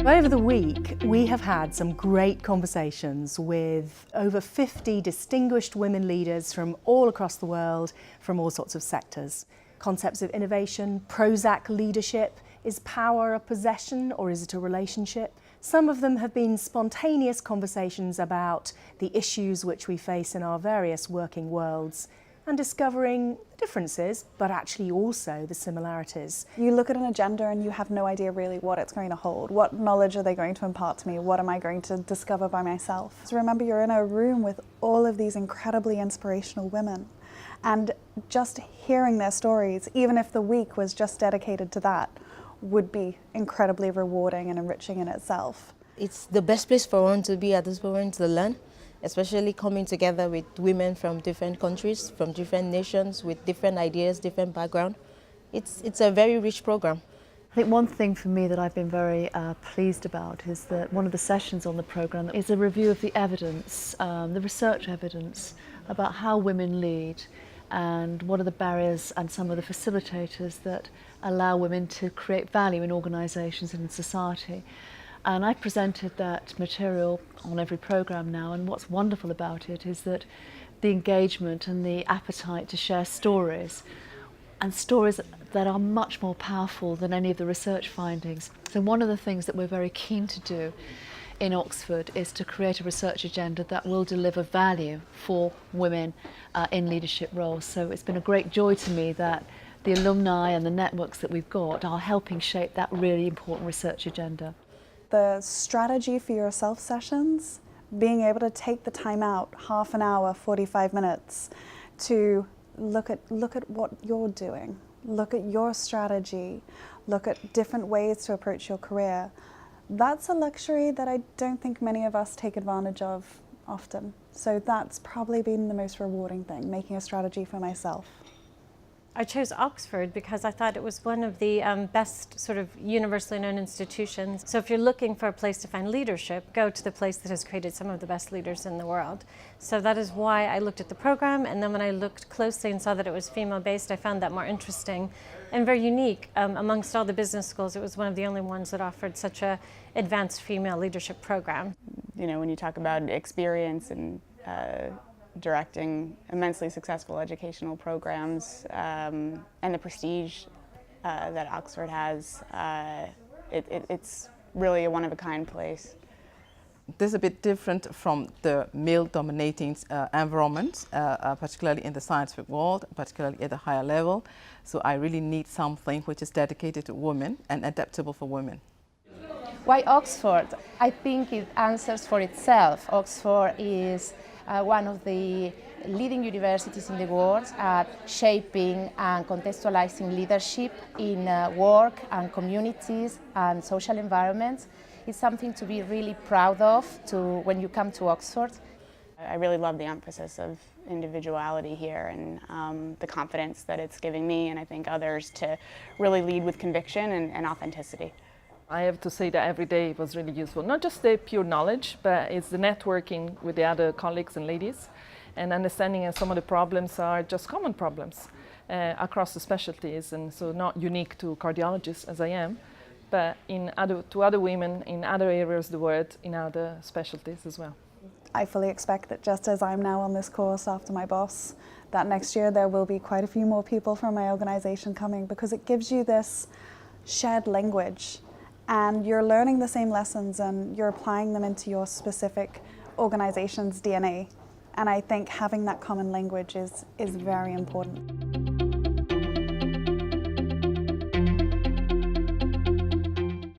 Over the week, we have had some great conversations with over 50 distinguished women leaders from all across the world, from all sorts of sectors. Concepts of innovation, Prozac leadership, is power a possession or is it a relationship? Some of them have been spontaneous conversations about the issues which we face in our various working worlds, and discovering the differences, but actually also the similarities. You look at an agenda and you have no idea really what it's going to hold. What knowledge are they going to impart to me? What am I going to discover by myself? So remember, you're in a room with all of these incredibly inspirational women. And just hearing their stories, even if the week was just dedicated to that, would be incredibly rewarding and enriching in itself. It's the best place for one to be at this moment to learn, especially coming together with women from different countries, from different nations, with different ideas, different background. It's a very rich program. I think one thing for me that I've been very pleased about is that one of the sessions on the program is a review of the evidence, the research evidence about how women lead and what are the barriers and some of the facilitators that allow women to create value in organisations and in society. And I presented that material on every programme now, and what's wonderful about it is that the engagement and the appetite to share stories, and stories that are much more powerful than any of the research findings. So one of the things that we're very keen to do in Oxford is to create a research agenda that will deliver value for women in leadership roles. So it's been a great joy to me that the alumni and the networks that we've got are helping shape that really important research agenda. The strategy for yourself sessions, being able to take the time out, half an hour, 45 minutes, to look at what you're doing, look at your strategy, look at different ways to approach your career. That's a luxury that I don't think many of us take advantage of often. So that's probably been the most rewarding thing, making a strategy for myself. I chose Oxford because I thought it was one of the best sort of universally known institutions. So if you're looking for a place to find leadership, go to the place that has created some of the best leaders in the world. So that is why I looked at the program, and then when I looked closely and saw that it was female-based, I found that more interesting and very unique. Amongst all the business schools, it was one of the only ones that offered such a advanced female leadership program. You know, when you talk about experience and directing immensely successful educational programs and the prestige that Oxford has, it's really a one-of-a-kind place. This is a bit different from the male-dominating environment, particularly in the scientific world, particularly at the higher level. So I really need something which is dedicated to women and adaptable for women. Why Oxford? I think it answers for itself. Oxford is one of the leading universities in the world at shaping and contextualizing leadership in work and communities and social environments. It's something to be really proud of when you come to Oxford. I really love the emphasis of individuality here and the confidence that it's giving me, and I think others, to really lead with conviction and authenticity. I have to say that every day was really useful. Not just the pure knowledge, but it's the networking with the other colleagues and ladies, and understanding that some of the problems are just common problems across the specialties, and so not unique to cardiologists as I am, but to other women in other areas of the world, in other specialties as well. I fully expect that just as I'm now on this course after my boss, that next year there will be quite a few more people from my organisation coming, because it gives you this shared language. And you're learning the same lessons and you're applying them into your specific organization's DNA. And I think having that common language is very important.